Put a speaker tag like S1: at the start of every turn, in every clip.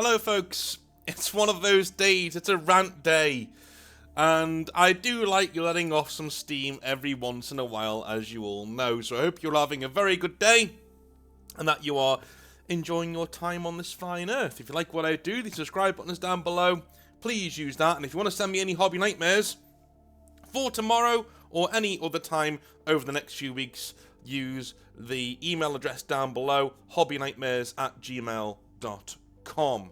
S1: Hello folks, it's one of those days, it's a rant day, and I do like letting off some steam every once in a while, as you all know, so I hope you're having a very good day, and that you are enjoying your time on this fine earth. If you like what I do, the subscribe button is down below, please use that, and if you want to send me any hobby nightmares for tomorrow, or any other time over the next few weeks, use the email address down below, hobbynightmares@gmail.com.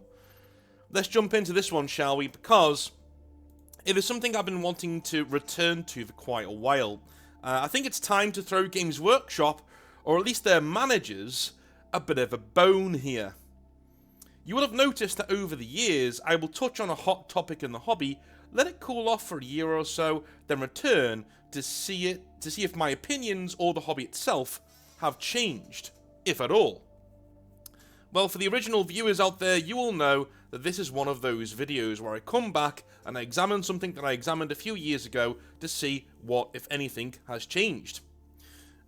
S1: Let's jump into this one, shall we? Because it is something I've been wanting to return to for quite a while. I think it's time to throw Games Workshop, or at least their managers, a bit of a bone here. You will have noticed that over the years, I will touch on a hot topic in the hobby, let it cool off for a year or so, then return to see if my opinions or the hobby itself have changed, if at all. Well, for the original viewers out there, you will know that this is one of those videos where I come back and I examine something that I examined a few years ago to see what, if anything, has changed.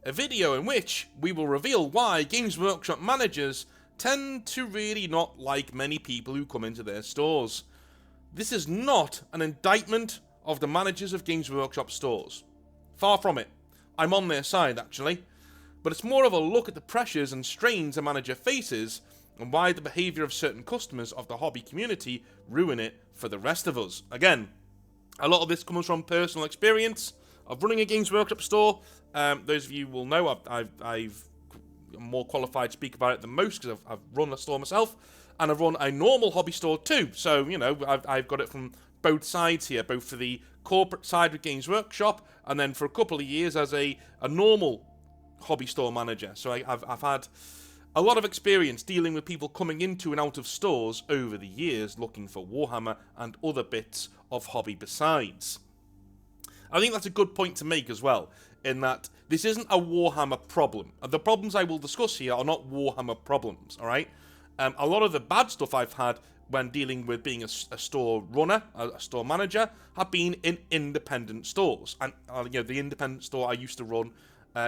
S1: A video in which we will reveal why Games Workshop managers tend to really not like many people who come into their stores. This is not an indictment of the managers of Games Workshop stores. Far from it. I'm on their side, actually. But it's more of a look at the pressures and strains a manager faces and why the behaviour of certain customers of the hobby community ruin it for the rest of us. Again, a lot of this comes from personal experience of running a Games Workshop store. Those of you will know I'm more qualified to speak about it than most because I've run a store myself, and I've run a normal hobby store too. So, you know, I've got it from both sides here, both for the corporate side with Games Workshop, and then for a couple of years as a normal hobby store manager. So I've had a lot of experience dealing with people coming into and out of stores over the years looking for Warhammer and other bits of hobby besides. I think that's a good point to make as well, in that this isn't a Warhammer problem. The problems I will discuss here are not Warhammer problems, alright? A lot of the bad stuff I've had when dealing with being a store runner, a store manager, have been in independent stores. And you know, the independent store I used to run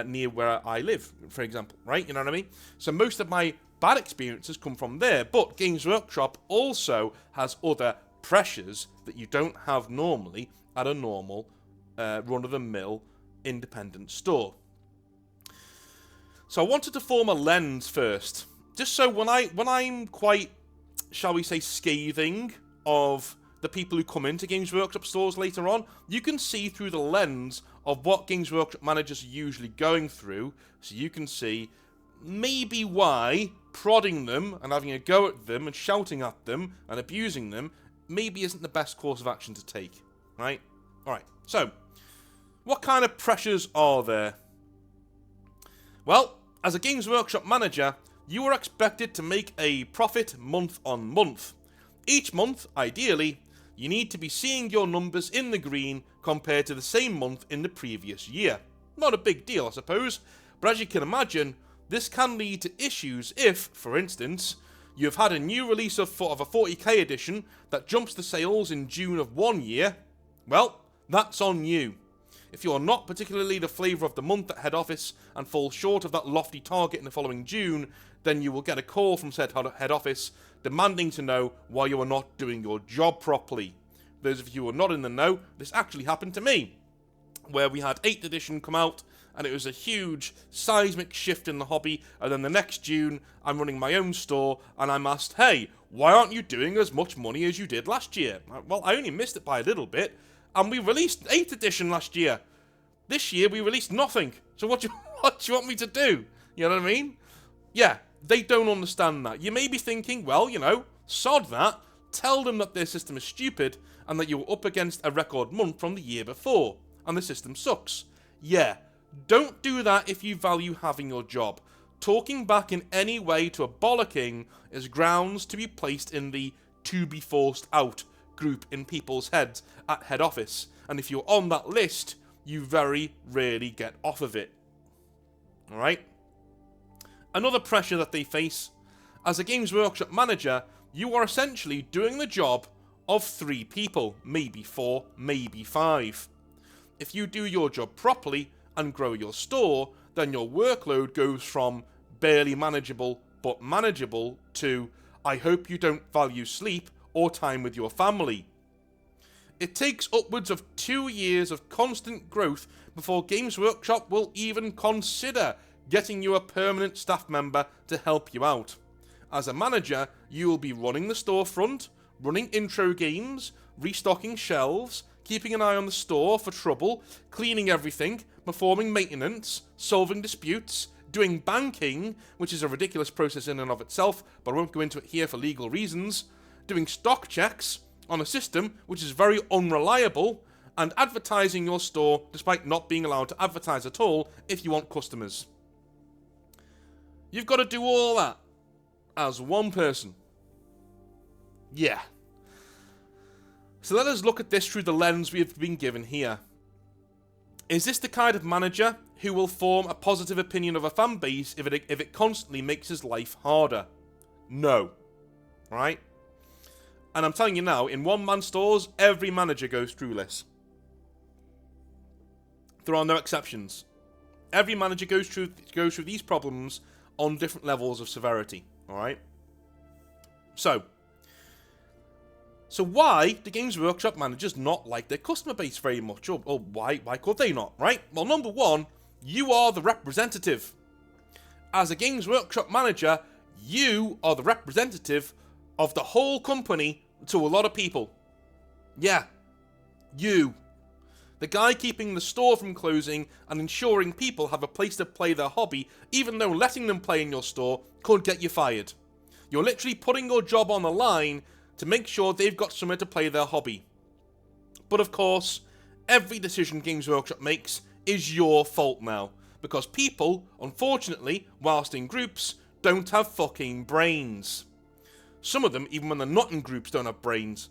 S1: near where I live, for example, right? You know what I mean? So most of my bad experiences come from there, but Games Workshop also has other pressures that you don't have normally at a normal run-of-the-mill independent store. So I wanted to form a lens first, just so when I'm quite, shall we say, scathing of the people who come into Games Workshop stores later on, you can see through the lens of what Games Workshop managers are usually going through, so you can see maybe why prodding them and having a go at them and shouting at them and abusing them maybe isn't the best course of action to take, right? Alright, so, what kind of pressures are there? Well, as a Games Workshop manager, you are expected to make a profit month on month. Each month, ideally, you need to be seeing your numbers in the green compared to the same month in the previous year. Not a big deal, I suppose, but as you can imagine, this can lead to issues if, for instance, you've had a new release of a 40k edition that jumps the sales in June of one year. Well, that's on you. If you're not particularly the flavour of the month at head office and fall short of that lofty target in the following June, then you will get a call from said head office demanding to know why you are not doing your job properly. Those of you who are not in the know, this actually happened to me, where we had 8th edition come out, and it was a huge seismic shift in the hobby, and then the next June, I'm running my own store, and I'm asked, hey, why aren't you doing as much money as you did last year? Well, I only missed it by a little bit, and we released 8th edition last year. This year, we released nothing. So what do you want me to do? You know what I mean? Yeah, they don't understand that. You may be thinking, well, you know, sod that. Tell them that their system is stupid and that you were up against a record month from the year before, and the system sucks. Yeah, don't do that if you value having your job. Talking back in any way to a bollocking is grounds to be placed in the to be forced out group in people's heads at head office, and if you're on that list, you very rarely get off of it. Alright? Another pressure that they face, as a Games Workshop manager, you are essentially doing the job of 3 people, maybe 4, maybe 5. If you do your job properly and grow your store, then your workload goes from barely manageable but manageable to I hope you don't value sleep or time with your family. It takes upwards of 2 years of constant growth before Games Workshop will even consider getting you a permanent staff member to help you out. As a manager, you will be running the storefront, running intro games, restocking shelves, keeping an eye on the store for trouble, cleaning everything, performing maintenance, solving disputes, doing banking, which is a ridiculous process in and of itself, but I won't go into it here for legal reasons, doing stock checks on a system which is very unreliable, and advertising your store despite not being allowed to advertise at all if you want customers. You've got to do all that as one person. Yeah. So let us look at this through the lens we have been given here. Is this the kind of manager who will form a positive opinion of a fan base if it constantly makes his life harder? No. Right? And I'm telling you now, in one-man stores, every manager goes through this. There are no exceptions. Every manager goes through these problems on different levels of severity. Alright? So why do Games Workshop managers not like their customer base very much? Or why could they not, right? Well, number one, you are the representative. As a Games Workshop manager, you are the representative of the whole company to a lot of people. Yeah, you. The guy keeping the store from closing and ensuring people have a place to play their hobby, even though letting them play in your store could get you fired. You're literally putting your job on the line to make sure they've got somewhere to play their hobby. But of course, every decision Games Workshop makes is your fault now, because people, unfortunately, whilst in groups, don't have fucking brains. Some of them, even when they're not in groups, don't have brains.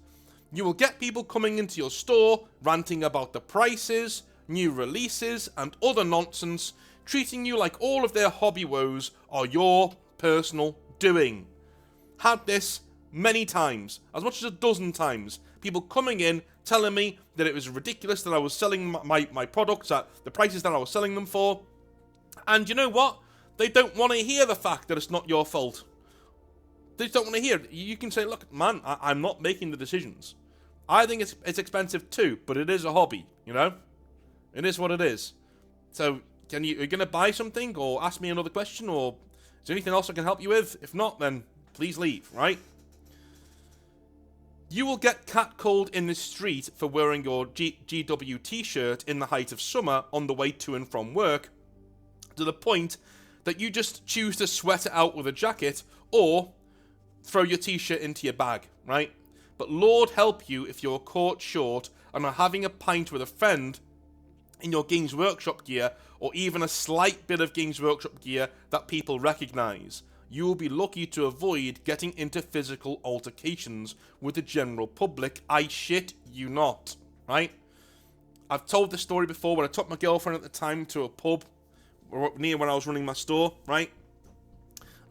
S1: You will get people coming into your store, ranting about the prices, new releases, and other nonsense, treating you like all of their hobby woes are your personal doing. Had this many times, as much as a dozen times, people coming in telling me that it was ridiculous that I was selling my products at the prices that I was selling them for. And you know what? They don't want to hear the fact that it's not your fault. They just don't want to hear it. You can say, look, man, I'm not making the decisions. I think it's expensive too, but it is a hobby, you know? It is what it is. So, are you going to buy something or ask me another question, or is there anything else I can help you with? If not, then please leave, right? You will get catcalled in the street for wearing your GW t-shirt in the height of summer on the way to and from work, to the point that you just choose to sweat it out with a jacket or throw your t-shirt into your bag, right? But Lord help you if you're caught short and are having a pint with a friend in your Games Workshop gear, or even a slight bit of Games Workshop gear that people recognise. You will be lucky to avoid getting into physical altercations with the general public. I shit you not, right? I've told this story before when I took my girlfriend at the time to a pub near when I was running my store, right?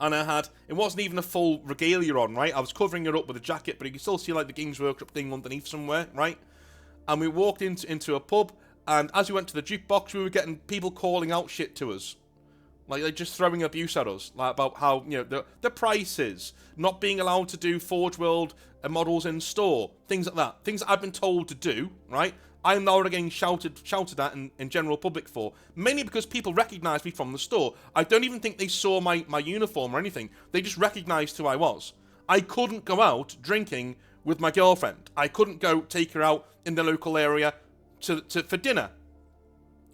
S1: And it wasn't even a full regalia on, right? I was covering it up with a jacket, but you can still see like the Games Workshop thing underneath somewhere, right? And we walked into a pub, and as we went to the jukebox, we were getting people calling out shit to us. Like, they're just throwing abuse at us, like about how, you know, the prices, not being allowed to do Forge World models in store, things like that. Things that I've been told to do, right? I'm now getting shouted at in general public for, mainly because people recognise me from the store. I don't even think they saw my uniform or anything. They just recognised who I was. I couldn't go out drinking with my girlfriend. I couldn't go take her out in the local area for dinner.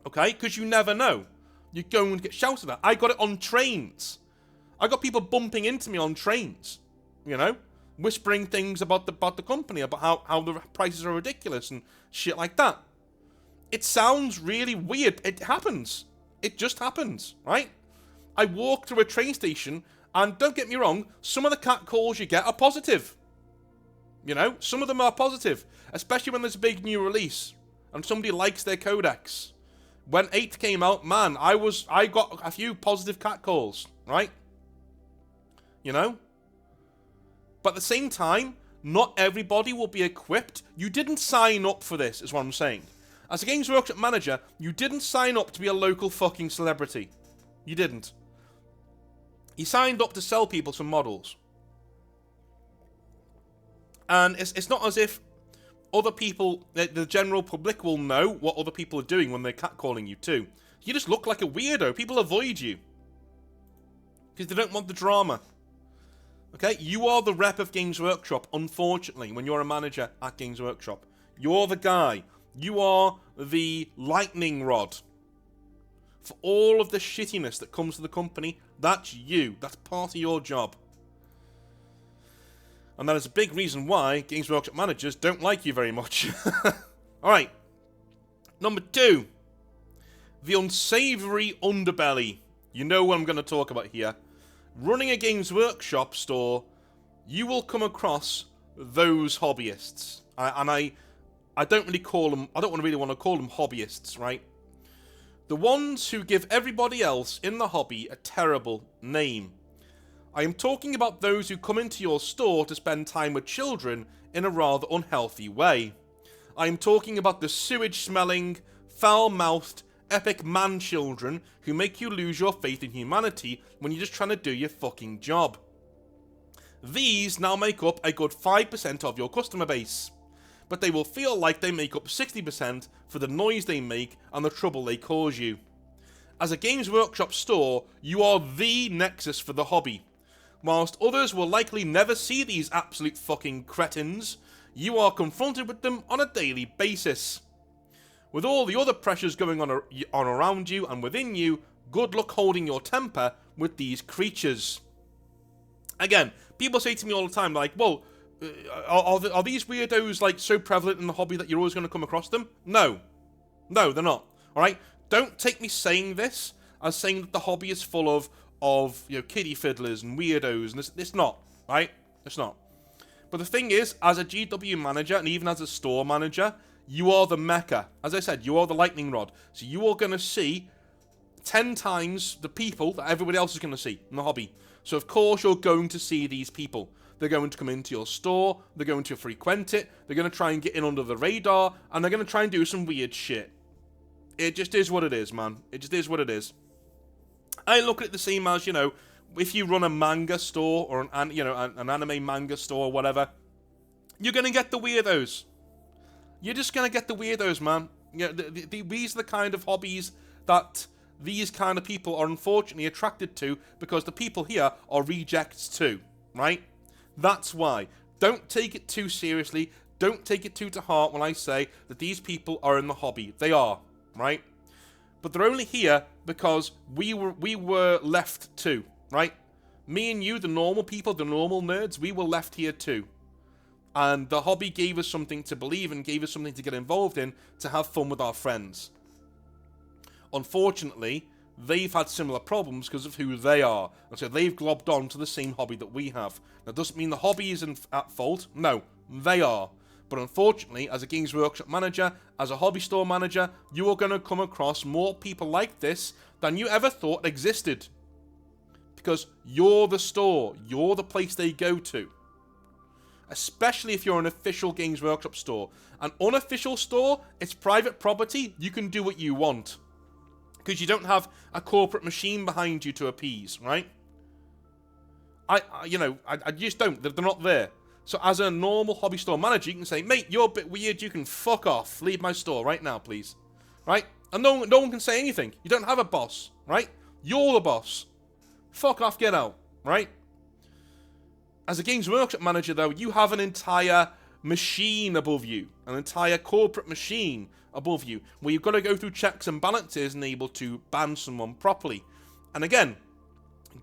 S1: Okay? Because you never know. You go and get shouted at. I got it on trains. I got people bumping into me on trains, you know, whispering things about the company, about how the prices are ridiculous and shit like that. It sounds really weird. It happens. It just happens, right? I walk through a train station, and don't get me wrong, some of the catcalls you get are positive. You know, some of them are positive, especially when there's a big new release and somebody likes their codex. When 8 came out, man, I got a few positive catcalls, right? You know? But at the same time, not everybody will be equipped. You didn't sign up for this, is what I'm saying. As a Games Workshop manager, you didn't sign up to be a local fucking celebrity. You didn't. You signed up to sell people some models. And it's not as if other people, the general public, will know what other people are doing when they're catcalling you too. You just look like a weirdo. People avoid you because they don't want the drama. Okay, you are the rep of Games Workshop, unfortunately, when you're a manager at Games Workshop. You're the guy. You are the lightning rod for all of the shittiness that comes to the company. That's you. That's part of your job. And that is a big reason why Games Workshop managers don't like you very much. Alright. Number 2. The unsavory underbelly. You know what I'm going to talk about here. Running a Games Workshop store, you will come across those hobbyists. I don't really call them, I don't really want to call them hobbyists, right? The ones who give everybody else in the hobby a terrible name. I am talking about those who come into your store to spend time with children in a rather unhealthy way. I am talking about the sewage-smelling, foul-mouthed, epic man-children who make you lose your faith in humanity when you're just trying to do your fucking job. These now make up a good 5% of your customer base, but they will feel like they make up 60% for the noise they make and the trouble they cause you. As a Games Workshop store, you are the nexus for the hobby. Whilst others will likely never see these absolute fucking cretins, you are confronted with them on a daily basis. With all the other pressures going on around you and within you, good luck holding your temper with these creatures. Again, people say to me all the time, like, well, are these weirdos like so prevalent in the hobby that you're always going to come across them? No. No, they're not. Alright? Don't take me saying this as saying that the hobby is full of kiddie fiddlers and weirdos, and it's not, right? It's not. But the thing is, as a GW manager, and even as a store manager, you are the mecca. As I said, you are the lightning rod. So you are going to see 10 times the people that everybody else is going to see in the hobby. So of course you're going to see these people. They're going to come into your store, they're going to frequent it, they're going to try and get in under the radar, and they're going to try and do some weird shit. It just is what it is, man. It just is what it is. I look at it the same as, if you run a manga store or an anime manga store or whatever, you're going to get the weirdos. You're just going to get the weirdos, man. These are the kind of hobbies that these kind of people are unfortunately attracted to because the people here are rejects too, right? That's why. Don't take it too seriously. Don't take it too to heart when I say that these people are in the hobby. They are, right? But they're only here because we were left too, right? Me and you, the normal people, the normal nerds, we were left here too. And the hobby gave us something to believe in, gave us something to get involved in, to have fun with our friends. Unfortunately, they've had similar problems because of who they are. And so they've globbed on to the same hobby that we have. That doesn't mean the hobby is at fault. No, they are. But unfortunately, as a Games Workshop manager, as a hobby store manager, you are going to come across more people like this than you ever thought existed. Because you're the store. You're the place they go to. Especially if you're an official Games Workshop store. An unofficial store, it's private property. You can do what you want. Because you don't have a corporate machine behind you to appease, right? I just don't. They're not there. So as a normal hobby store manager, you can say, mate, you're a bit weird. You can fuck off. Leave my store right now, please. Right? And no one can say anything. You don't have a boss, right? You're the boss. Fuck off, get out, right? As a Games Workshop manager, though, you have an entire machine above you. An entire corporate machine above you. Where you've got to go through checks and balances and able to ban someone properly. And again,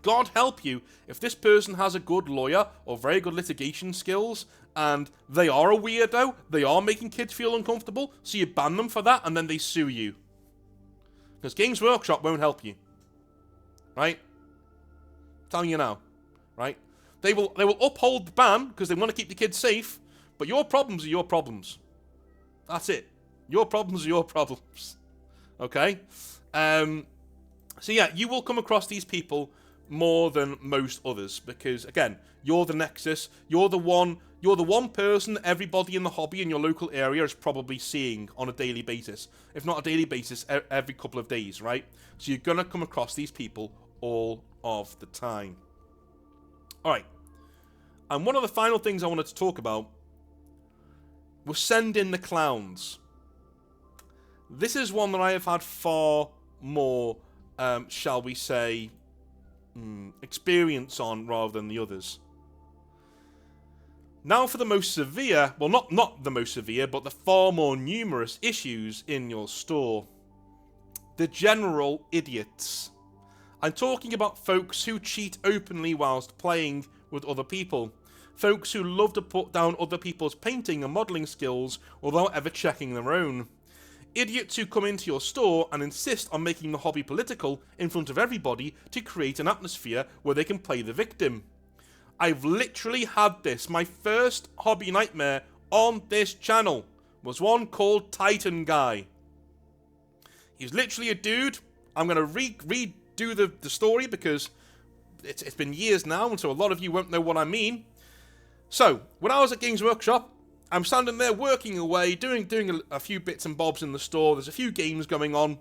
S1: God help you if this person has a good lawyer or very good litigation skills and they are a weirdo, they are making kids feel uncomfortable, so you ban them for that and then they sue you. Because Games Workshop won't help you. Right? I'm telling you now. Right? They will uphold the ban because they want to keep the kids safe, but your problems are your problems. That's it. Your problems are your problems. Okay? So yeah, you will come across these people more than most others because, again, you're the nexus. You're the one person everybody in the hobby in your local area is probably seeing on a daily basis. If not a daily basis, every couple of days, right? So you're going to come across these people all of the time. Alright. And one of the final things I wanted to talk about was Send in the Clowns. This is one that I have had far more, shall we say, experience on rather than the others. Now for the most severe, well not the most severe, but the far more numerous issues in your store. The general idiots. I'm talking about folks who cheat openly whilst playing with other people. Folks who love to put down other people's painting and modelling skills without ever checking their own. Idiots who come into your store and insist on making the hobby political in front of everybody to create an atmosphere where they can play the victim. I've literally had this. My first hobby nightmare on this channel was one called Titan Guy. He's literally a dude. I'm going to redo the story because it's been years now, and so a lot of you won't know what I mean. So, when I was at Games Workshop, I'm standing there working away, doing a few bits and bobs in the store. There's a few games going on.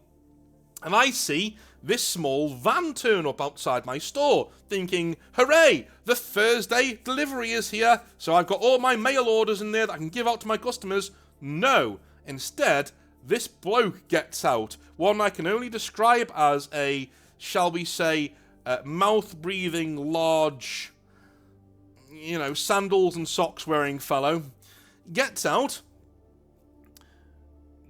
S1: And I see this small van turn up outside my store, thinking, hooray, the Thursday delivery is here, so I've got all my mail orders in there that I can give out to my customers. No, instead, this bloke gets out, one I can only describe as a, shall we say, mouth-breathing, large, sandals and socks wearing fellow, gets out,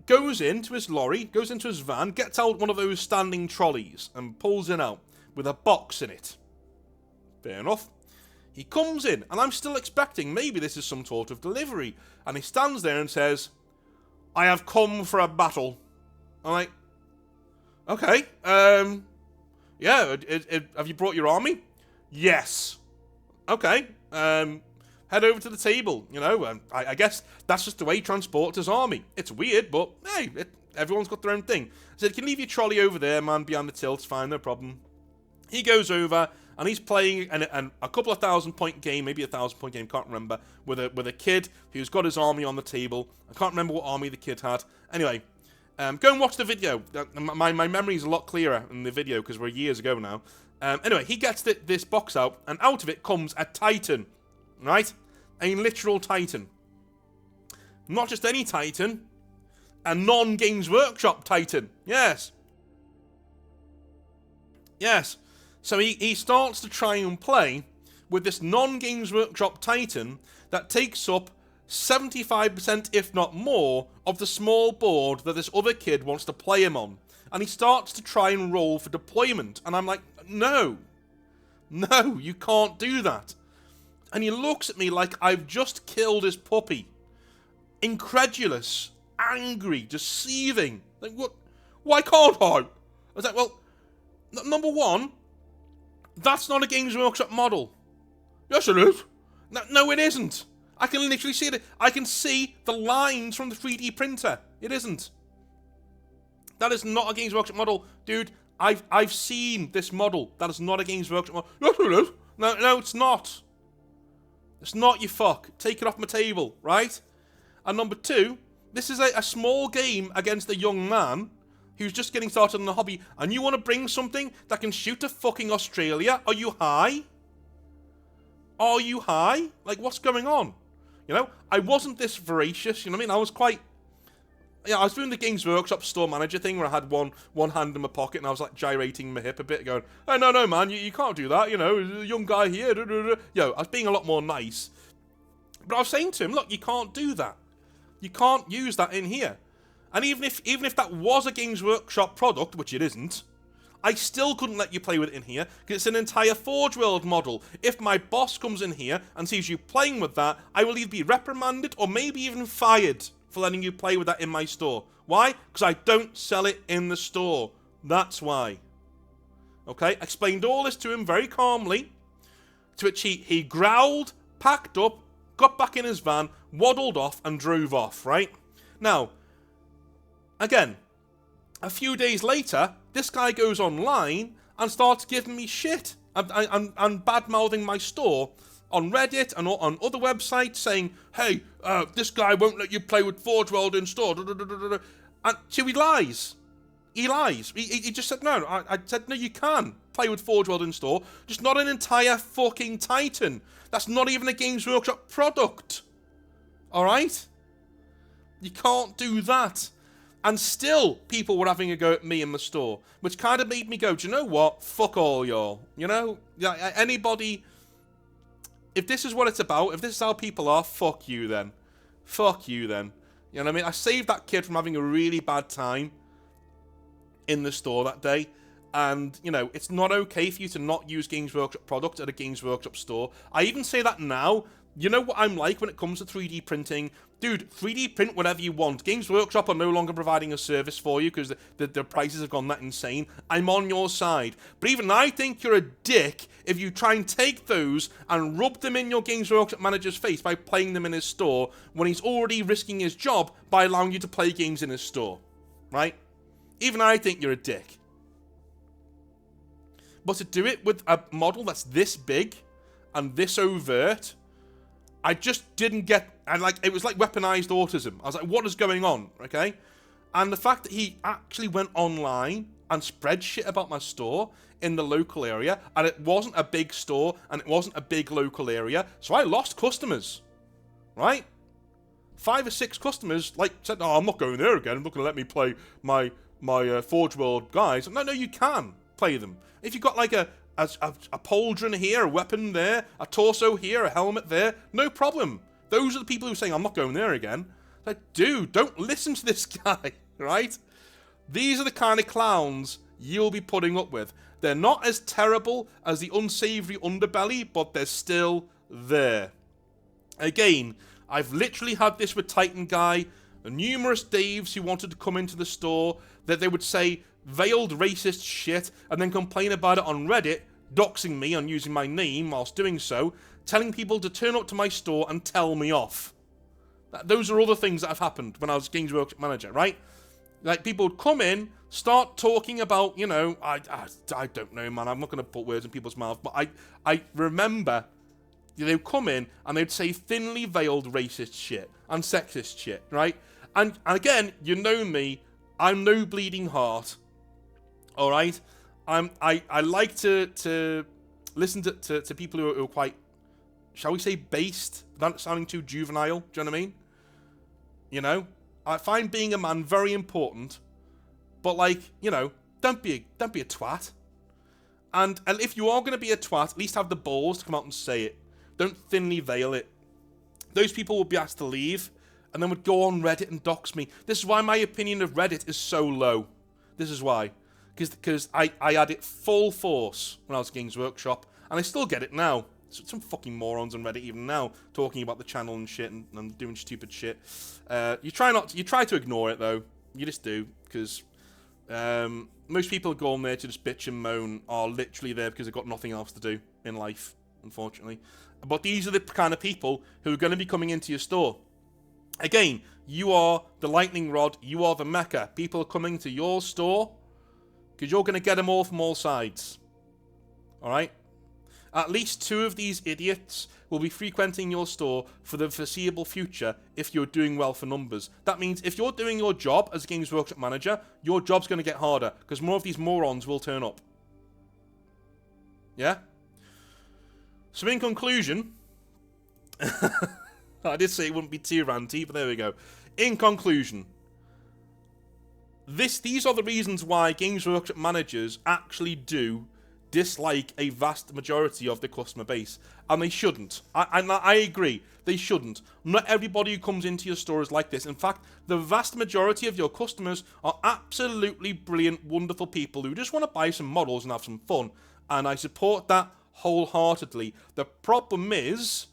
S1: goes into his lorry, goes into his van, gets out one of those standing trolleys and pulls it out with a box in it. Fair enough. He comes in, and I'm still expecting maybe this is some sort of delivery. And he stands there and says, I have come for a battle. I'm like, okay, yeah, have you brought your army? Yes. Okay, head over to the table, I guess that's just the way he transports his army. It's weird, but hey, everyone's got their own thing. I said, you can leave your trolley over there, man, behind the till, it's fine, no problem. He goes over, and he's playing a couple of 1,000-point game, maybe a 1,000-point game, can't remember, with a kid who's got his army on the table. I can't remember what army the kid had. Anyway, go and watch the video. My memory's a lot clearer in the video, because we're years ago now. Anyway, he gets this box out, and out of it comes a Titan, right? A literal Titan. Not just any Titan, a non-Games Workshop Titan. Yes. Yes. So he starts to try and play with this non-Games Workshop Titan that takes up 75%, if not more, of the small board that this other kid wants to play him on. And he starts to try and roll for deployment. And I'm like, no. No, you can't do that. And he looks at me like I've just killed his puppy. Incredulous, angry, just seething. Like, what? Why can't I? I was like, well, number one, that's not a Games Workshop model. Yes, it is. No, it isn't. I can literally see it. I can see the lines from the 3D printer. It isn't. That is not a Games Workshop model. Dude, I've seen this model. That is not a Games Workshop model. Yes, it is. No, it's not. It's not, you fuck. Take it off my table, right? And number two, this is a small game against a young man who's just getting started in the hobby, and you want to bring something that can shoot to fucking Australia? Are you high? Are you high? Like, what's going on? I wasn't this voracious, you know what I mean? I was quite... Yeah, I was doing the Games Workshop store manager thing where I had one hand in my pocket and I was like gyrating my hip a bit, going, oh, no, man, you can't do that, a young guy here. I was being a lot more nice. But I was saying to him, look, you can't do that. You can't use that in here. And even if that was a Games Workshop product, which it isn't, I still couldn't let you play with it in here because it's an entire Forge World model. If my boss comes in here and sees you playing with that, I will either be reprimanded or maybe even fired for letting you play with that in my store. Why? Because I don't sell it in the store. That's why. Okay? I explained all this to him very calmly, to which he growled, packed up, got back in his van, waddled off, and drove off, right? Now, again, a few days later, this guy goes online and starts giving me shit and bad-mouthing my store on Reddit and on other websites, saying, hey, this guy won't let you play with Forge World in store. And so he lies. He lies. He just said, no. I said, no, you can play with Forge World in store, just not an entire fucking Titan. That's not even a Games Workshop product. Alright? You can't do that. And still, people were having a go at me in the store, which kind of made me go, do you know what? Fuck all y'all. You know? Anybody, if this is what it's about, if this is how people are, fuck you then. Fuck you then. You know what I mean? I saved that kid from having a really bad time in the store that day. And, you know, it's not okay for you to not use Games Workshop product at a Games Workshop store. I even say that now. You know what I'm like when it comes to 3D printing? Dude, 3D print whatever you want. Games Workshop are no longer providing a service for you because the prices have gone that insane. I'm on your side. But even I think you're a dick if you try and take those and rub them in your Games Workshop manager's face by playing them in his store when he's already risking his job by allowing you to play games in his store. Right? Even I think you're a dick. But to do it with a model that's this big and this overt, I just didn't get, and like, it was like weaponized autism. I was like, what is going on, okay? And the fact that he actually went online and spread shit about my store in the local area, and it wasn't a big store, and it wasn't a big local area, so I lost customers, right? 5 or 6 customers, like, said, oh, I'm not going there again, I'm not going to let me play my Forge World guys. No, you can play them. If you've got like a pauldron here, a weapon there, a torso here, a helmet there, no problem. Those are the people who are saying, I'm not going there again. Like, dude, don't listen to this guy, right? These are the kind of clowns you'll be putting up with. They're not as terrible as the unsavory underbelly, but they're still there. Again, I've literally had this with Titan Guy, numerous Daves who wanted to come into the store, that they would say veiled racist shit and then complain about it on Reddit, doxing me on using my name whilst doing so, telling people to turn up to my store and tell me off. Those are other things that have happened when I was Games Workshop manager, right? Like, people would come in, start talking about, you know, I don't know, man, I'm not going to put words in people's mouths, but I remember they would come in and they'd say thinly veiled racist shit and sexist shit, right? And again, you know me, I'm no bleeding heart. All right, I like to listen to people who are quite, shall we say, based, not sounding too juvenile. Do you know what I mean? You know, I find being a man very important, but like, you know, don't be a twat. And if you are going to be a twat, at least have the balls to come out and say it. Don't thinly veil it. Those people would be asked to leave, and then would go on Reddit and dox me. This is why my opinion of Reddit is so low. This is why. Because I had it full force when I was at Games Workshop, and I still get it now. Some fucking morons on Reddit even now talking about the channel and shit and doing stupid shit. You try to ignore it though. You just do, because most people who go on there to just bitch and moan are literally there because they've got nothing else to do in life, unfortunately. But these are the kind of people who are going to be coming into your store. Again, you are the lightning rod, you are the mecca. People are coming to your store because you're going to get them all from all sides. Alright? At least 2 of these idiots will be frequenting your store for the foreseeable future if you're doing well for numbers. That means if you're doing your job as a Games Workshop manager, your job's going to get harder because more of these morons will turn up. Yeah? So in conclusion, I did say it wouldn't be too ranty, but there we go. In conclusion, these are the reasons why Games Workshop managers actually do dislike a vast majority of the customer base. And they shouldn't. I agree. They shouldn't. Not everybody who comes into your store is like this. In fact, the vast majority of your customers are absolutely brilliant, wonderful people who just want to buy some models and have some fun. And I support that wholeheartedly. The problem is,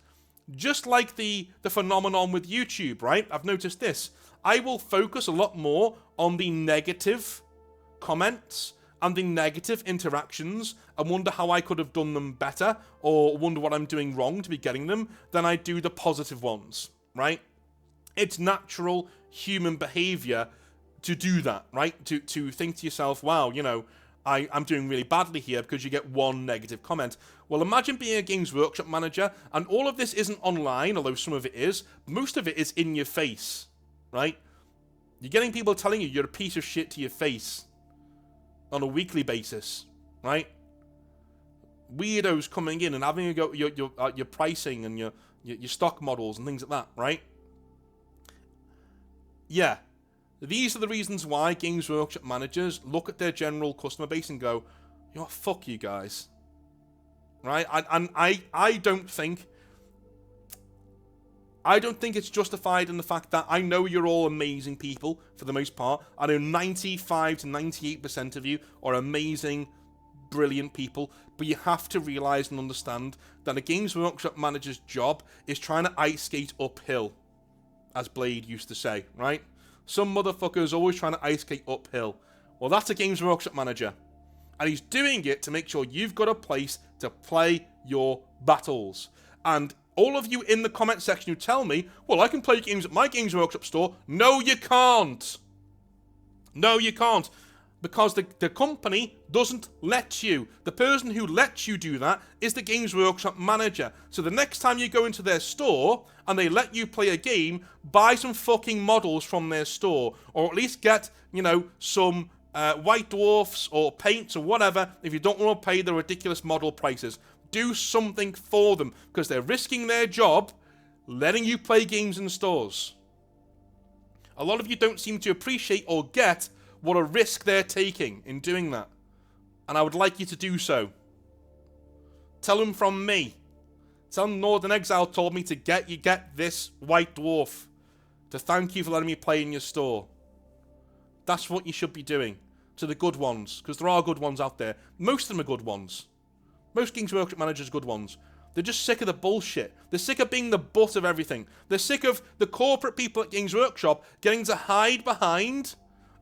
S1: just like the phenomenon with YouTube, right? I've noticed this. I will focus a lot more on the negative comments and the negative interactions and wonder how I could have done them better or wonder what I'm doing wrong to be getting them than I do the positive ones, right? It's natural human behavior to do that, right? To think to yourself, wow, you know, I'm doing really badly here because you get one negative comment. Well, imagine being a Games Workshop manager and all of this isn't online, although some of it is. Most of it is in your face, right? You're getting people telling you you're a piece of shit to your face on a weekly basis, right? Weirdos coming in and having a go at your pricing and your stock models and things like that, right? yeah, these are the reasons why Games Workshop managers look at their general customer base and go, you know what, fuck you guys. Right? And I don't think it's justified in the fact that I know you're all amazing people for the most part. I know 95 to 98% of you are amazing, brilliant people, but you have to realize and understand that a Games Workshop manager's job is trying to ice skate uphill, as Blade used to say, right? Some motherfucker's always trying to ice skate uphill. Well, that's a Games Workshop manager. And he's doing it to make sure you've got a place to play your battles. And all of you in the comment section who tell me, well, I can play games at my Games Workshop store. No, you can't. No, you can't. Because the company doesn't let you. The person who lets you do that is the Games Workshop manager. So the next time you go into their store and they let you play a game, buy some fucking models from their store. Or at least get, you know, some white dwarfs or paints or whatever if you don't want to pay the ridiculous model prices. Do something for them because they're risking their job letting you play games in stores. A lot of you don't seem to appreciate or get what a risk they're taking in doing that. And I would like you to do so. Tell them from me. Tell them Northern Exile told me to get this white dwarf. To thank you for letting me play in your store. That's what you should be doing. To the good ones. Because there are good ones out there. Most of them are good ones. Most Games Workshop managers are good ones. They're just sick of the bullshit. They're sick of being the butt of everything. They're sick of the corporate people at Games Workshop getting to hide behind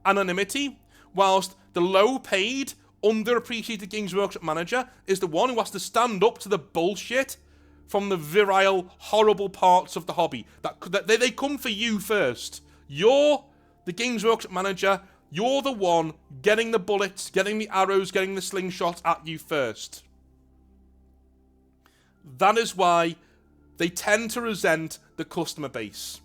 S1: anonymity, whilst the low-paid, underappreciated Games Workshop manager is the one who has to stand up to the bullshit from the virile, horrible parts of the hobby. That they come for you first. You're the Games Workshop manager. You're the one getting the bullets, getting the arrows, getting the slingshots at you first. That is why they tend to resent the customer base.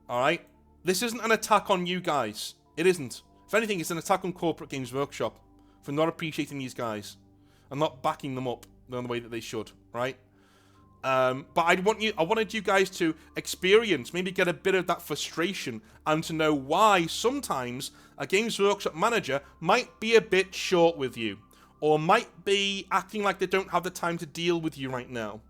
S1: Alright? This isn't an attack on you guys. It isn't. If anything, it's an attack on corporate Games Workshop for not appreciating these guys and not backing them up in the way that they should, right? But I wanted you guys to experience, maybe get a bit of that frustration and to know why sometimes a Games Workshop manager might be a bit short with you, or might be acting like they don't have the time to deal with you right now,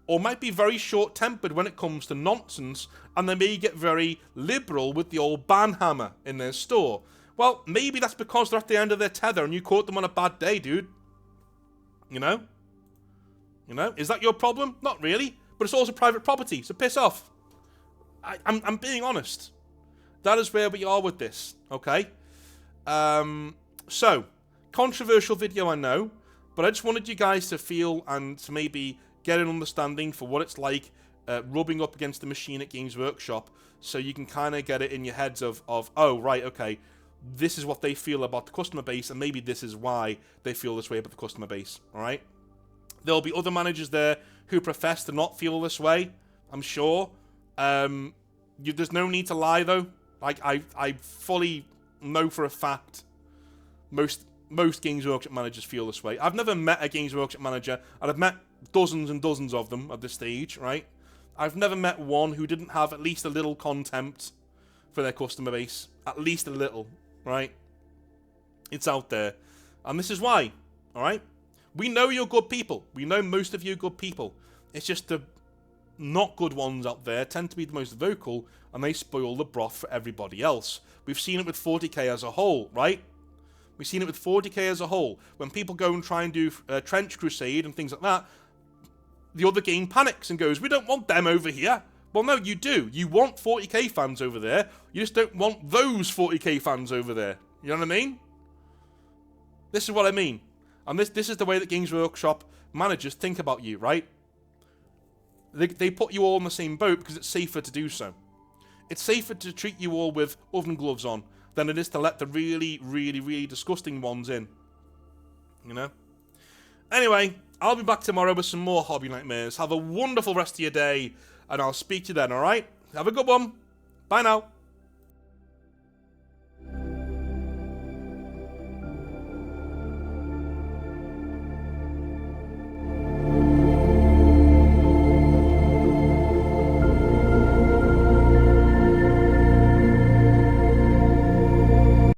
S1: or might be very short-tempered when it comes to nonsense, and they may get very liberal with the old banhammer in their store. Well, maybe that's because they're at the end of their tether and you caught them on a bad day, dude. You know? You know? Is that your problem? Not really. But it's also private property, so piss off. I'm being honest. That is where we are with this, okay? So, controversial video, I know, but I just wanted you guys to feel and to maybe get an understanding for what it's like rubbing up against the machine at Games Workshop, so you can kind of get it in your heads of, oh, right, okay, this is what they feel about the customer base, and maybe this is why they feel this way about the customer base, alright? There'll be other managers there who profess to not feel this way, I'm sure. There's no need to lie, though. Like, I fully know for a fact most Games Workshop managers feel this way. I've never met a Games Workshop manager, and I've met dozens and dozens of them at this stage, right? I've never met one who didn't have at least a little contempt for their customer base. At least a little, right? It's out there. And this is why, alright? We know you're good people. We know most of you are good people. It's just the not good ones out there tend to be the most vocal, and they spoil the broth for everybody else. We've seen it with 40k as a whole, right? We've seen it with 40k as a whole. When people go and try and do Trench Crusade and things like that, the other game panics and goes, we don't want them over here. Well, no, you do. You want 40k fans over there. You just don't want those 40k fans over there. You know what I mean? This is what I mean. And this is the way that Games Workshop managers think about you, right? They put you all in the same boat because it's safer to do so. It's safer to treat you all with oven gloves on than it is to let the really, really, really disgusting ones in. You know? Anyway, I'll be back tomorrow with some more Hobby Nightmares. Have a wonderful rest of your day, and I'll speak to you then, alright? Have a good one. Bye now.